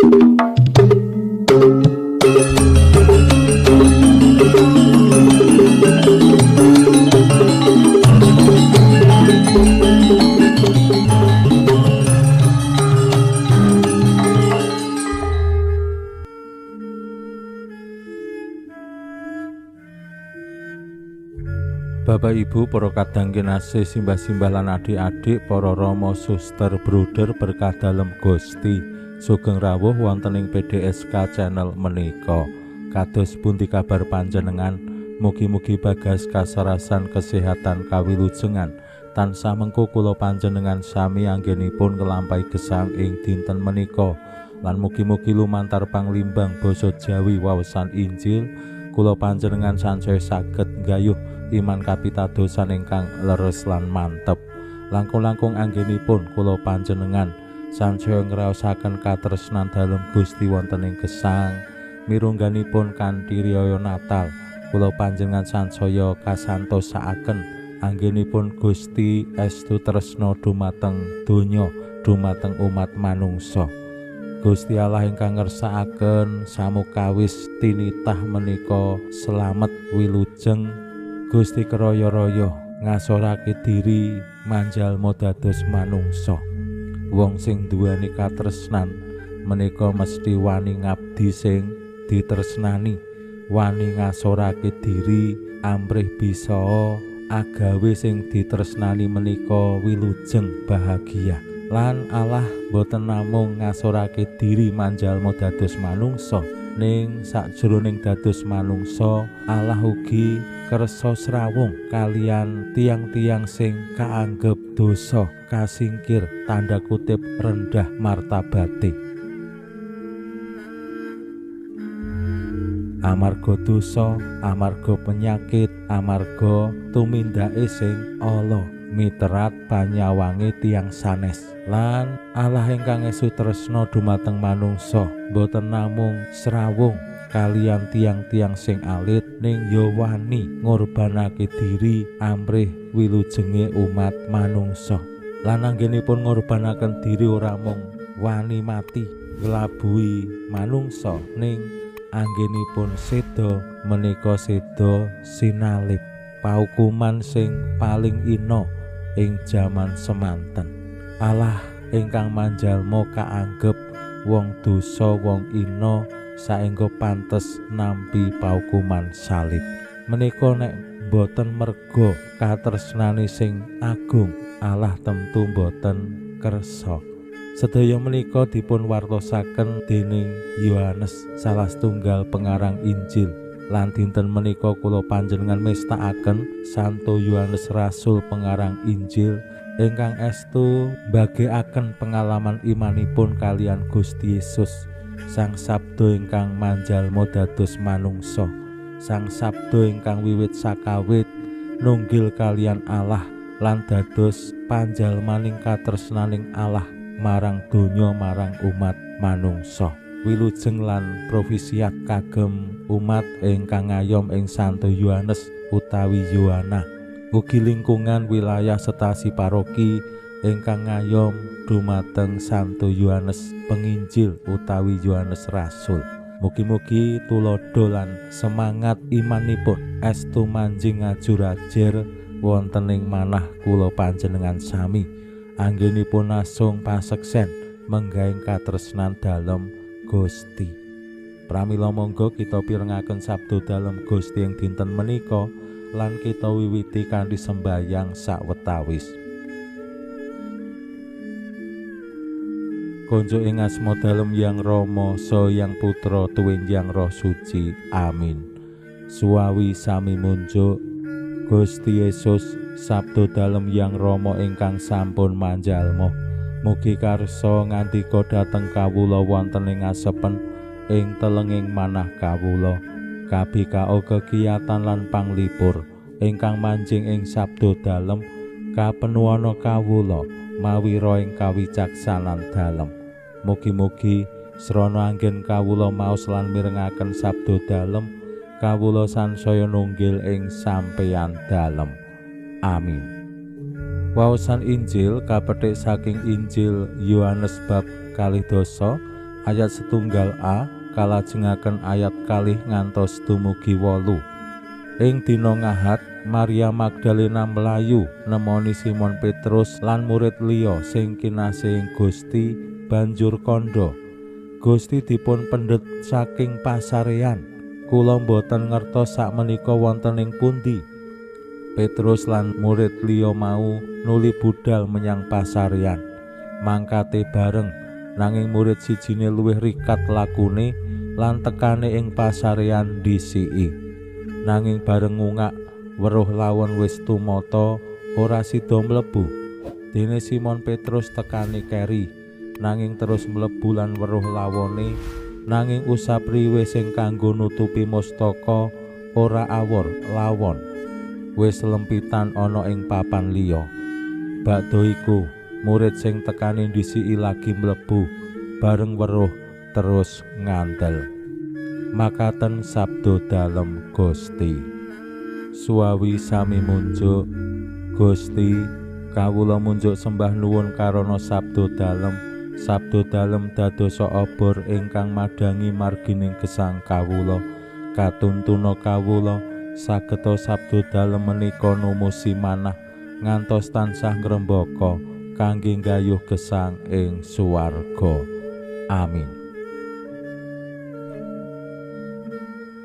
Bapak Ibu para kadang kinasih simbah-simbah lan adik-adik para rama suster bruder berkah dalem Gusti sugeng rawuh wonten ing PDSK channel menika. Kados pundi kabar panjenengan? Mugi-mugi bagas kasarasan kesehatan kawilujengan tansah mengko kula panjenengan sami anggenipun nglampahi gesang ing dinten menika lan mugi-mugi lumantar panglimbang basa Jawi waosan Injil kula panjenengan sansaya saged nggayuh iman kapitadosan ingkang leres lan mantep. Langkung-langkung anggenipun kula panjenengan sansaya ngraosaken katresnan dalem Gusti wonten ing gesang mirungganipun kanthi riyaya Natal. Kula panjenengan sansaya kasantosaaken anggenipun Gusti estu tresna dumateng donya, dumateng umat manungsa. Gusti Allah ingkang ngersakaken samukawis tinitah menika slamet wilujeng Gusti keroyo-royo ngasorake diri manjalma dados manungsa. Wong sing duweni katresnan menika mesti wani ngabdi sing ditresnani, wani ngasorake diri amrih bisa agawe sing ditresnani menika wilujeng bahagia. Lan Allah boten namung ngasorake diri manjalma dados manungsa, ning sakjroning dados manungsa Allah ugi kersa srawung kalian tiang-tiang sing kaanggep dosa kasingkir tanda kutip rendah martabate amarga dosa, amarga penyakit, amarga tumindake sing ala miterat panyawange tiang sanes. Lan Allah ingkang estu tresna dumateng manungsa boten namung srawung kalian tiang-tiang sing alit ning ya wani ngorbanake diri amrih wilujenge umat manungsa. Lan anggenipun ngorbanaken diri ora mung wani mati nglabuhi manungsa ning anggenipun seda menika seda sinalip paukuman sing paling ina ing jaman semanten. Allah ingkang manjalma kaanggep wong dosa, wong ina saengga pantes nampi paukuman salib. Menika nek boten merga katresnane sing agung, Allah tentu boten kersa. Sedaya menika dipun wartosaken dening Yohanes salah setunggal pengarang Injil. Lan dinten menika kula panjenengan mestakaken Santo Yohanes Rasul pengarang Injil ingkang estu mbagekaken pengalaman imanipun kalian Gusti Yesus, Sang Sabda ingkang manjalma dados manungsa, Sang Sabda ingkang wiwit sakawit nunggil kalian Allah lan dados panjalmaning katresnaning Allah marang donya, marang umat manungsa. Wilujeng lan profisiat kagem umat ingkang ngayom ing Santo Yohanes utawi Yohana, ugi lingkungan wilayah setasi paroki ingkang ngayom dumateng Santo Yohanes Penginjil utawi Yohanes Rasul. Mugi-mugi tulodo lan semangat imanipun estu manjing ngajur-ajir wonten ing manah kula panjenengan sami anggenipun asung paseksen menggaing katresnan dalem Gusti. Pramila monggo kita pirengaken sabda dalem Gusti ing dinten menika lan kita wiwiti kanthi sembahyang sawetawis. Konjo ing asma dalem Yang Rama saha Yang Putra tuwin Yang Roh Suci. Amin. Suawi sami munjuk Gusti Yesus sabda dalem Yang Rama ingkang sampun manjalma. Mugi karsa ngandika dhateng kawula wonten ing asepen ing telenging manah kawula, kabikao kegiatan lan panglipur ingkang manjing ing sabda dalem kapenuwana kawula mawi ro ing kawicaksanan dalem. Mugi-mugi srana anggen kawula maos lan mirengaken sabda dalem kawula sansaya nunggil ing sampeyan dalem. Amin. Waosan Injil kapetik saking Injil Yohanes bab 2 ayat 1a kalajengaken ayat 2 ngantos dumugi 8. Ing dina Ahad Maria Magdalena mlayu nemoni Simon Petrus lan murid liya sing kinasih ing Gusti banjur kandha, "Gusti dipun pendhet saking pasarean. Kula boten ngertos sakmenika wonten ing pundi." Petrus lan murid liya mau nuli budal menyang pasarean. Mangkate bareng, nanging murid sijine luwih rikat lakune lan tekane ing pasarean disiki. Nanging bareng ngungak weruh lawon wis tumata ora sida mlebu. Dene Simon Petrus tekani keri, nanging terus mlebu lan weruh lawone, nanging usap riwe sing kanggo nutupi mustaka ora awor lawon. Wis lempitan ana ing papan liya. Bakda iku murid sing tekani disiki lagi mlebu, bareng weruh terus ngandel. Makaten sabda dalem Gusti. Suawi sami munjuk, Gusti kawula munjuk sembah nuwun karana sabda dalem dadosa obor ingkang madangi margining gesang kawula. Katuntuna kawula sageta sabda dalem menika numusi manah ngantos tansah ngrembaka kangge nggayuh gesang ing suwarga. Amin.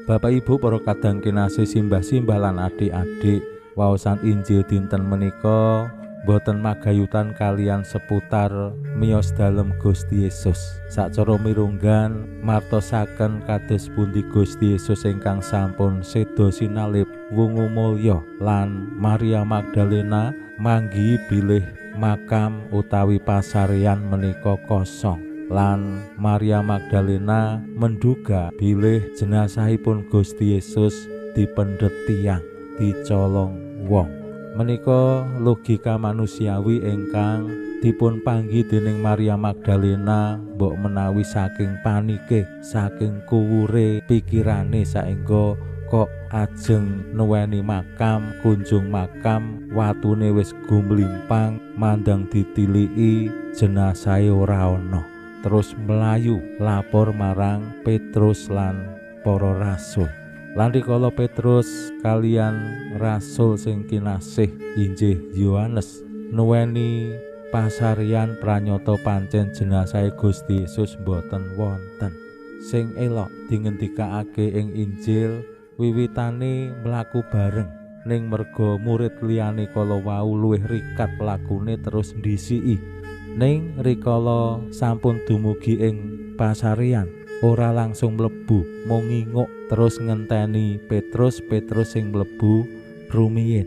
Bapak Ibu para kadang kinasih simbah-simbah lan adik-adik, waosan Injil dinten menika boten magayutan kalian seputar miyos dalem Gusti Yesus. Sacara mirunggan martosaken kados pundi Gusti Yesus ingkang sampun seda sinalip wungu mulya lan Maria Magdalena manggihi bilih makam utawi pasarean menika kosong. Lan Maria Magdalena menduga bilih jenazahipun Gusti Yesus dipendhet tiyang, dicolong wong. Menika logika manusiawi ingkang dipun panggi dening Maria Magdalena mbok menawi saking panike, saking kuwure pikirane saengga kok ajeng nuweni makam, kunjung makam watune wis gumlimpang mandang ditiliki jenazahe ora ana. Terus melayu lapor marang Petrus lan para rasul. Lan rikala Petrus kalian rasul sing kinasih injih Yohanes nuweni pasarean pranyata pancen jenazahe Gusti Yesus boten wonten. Sing elok dingendikake ing Injil wiwitane mlaku bareng, ning merga murid liyane kala wau luwih rikat lakune terus ndisiki. Ning rikala sampun dumugi ing pasarean ora langsung mlebu, mung nginguk terus ngenteni Petrus sing mlebu rumiyin.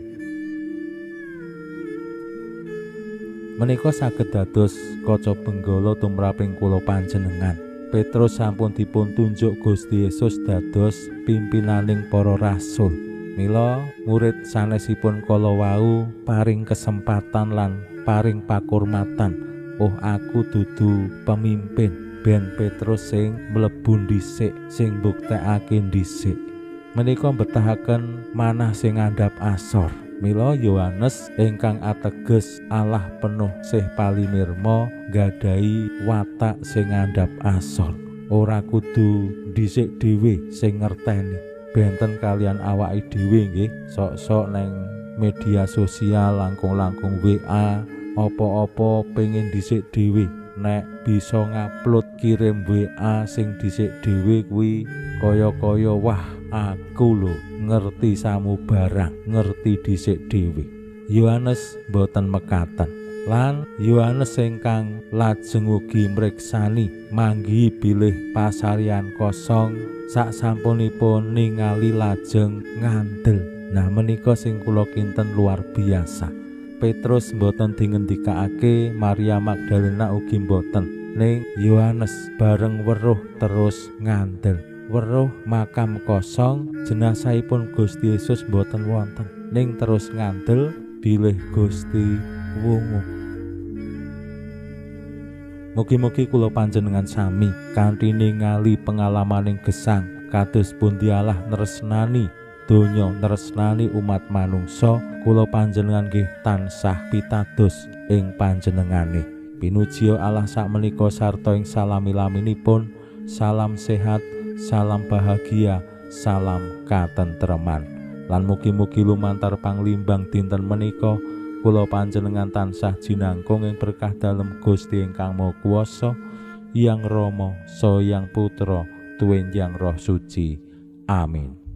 Menika saged dados kaca benggala tumraping kula panjenengan. Petrus sampun dipun tunjuk Gusti Yesus dados pimpinaning para rasul. Mila murid sanesipun kala wau paring kesempatan lan paring pakurmatan. Oh, aku dudu pemimpin, ben Petrus sing mlebu dhisik, sing mbuktekake dhisik. Menika betahaken manah sing ngandhap asor. Mila Yohanes ingkang ateges Allah penuh sih palimirma gadahi watak sing ngandhap asor. Ora kudu dhisik dhewe sing ngerteni. Benten kalian awake dhewe nggih, sok-sok neng media sosial langkung-langkung WA apa-apa pengen dhisik dhewe. Nek bisa ngupload kirim WA sing dhisik dhewe kuwi kaya-kaya wah aku lho ngerti samubarang, ngerti dhisik dhewe. Yohanes boten mekaten. Lan Yohanes ingkang lajeng ugi mriksani manggihi bilih pasarean kosong sak sampunipun ningali lajeng ngandel. Nah menika sing kula kinten luar biasa. Petrus mboten dingendikake, Maria Magdalena ugi mboten. Ning Yohanes bareng weruh terus ngandel. Weruh makam kosong, jenazahipun Gusti Yesus mboten wonten. Ning terus ngandel bilih Gusti wungu. Mugi-mugi kula panjenengan sami kanthi ningali pengalamaning gesang kados pundi Allah nresnani donya, nresnani umat manungsa. Kula panjenengan nggih tansah pitados ing panjenengane. Pinuji Allah sakmenika sarta ing salami-laminipun. Salam sehat, salam bahagia, salam katentreman. Lan mugi-mugi lumantar panglimbang dinten menika kula panjenengan tansah jinangkung ing berkah dalem Gusti ingkang Maha Kuwasa, Hyang Rama saha Hyang Putra tuwin Hyang Roh Suci. Amin.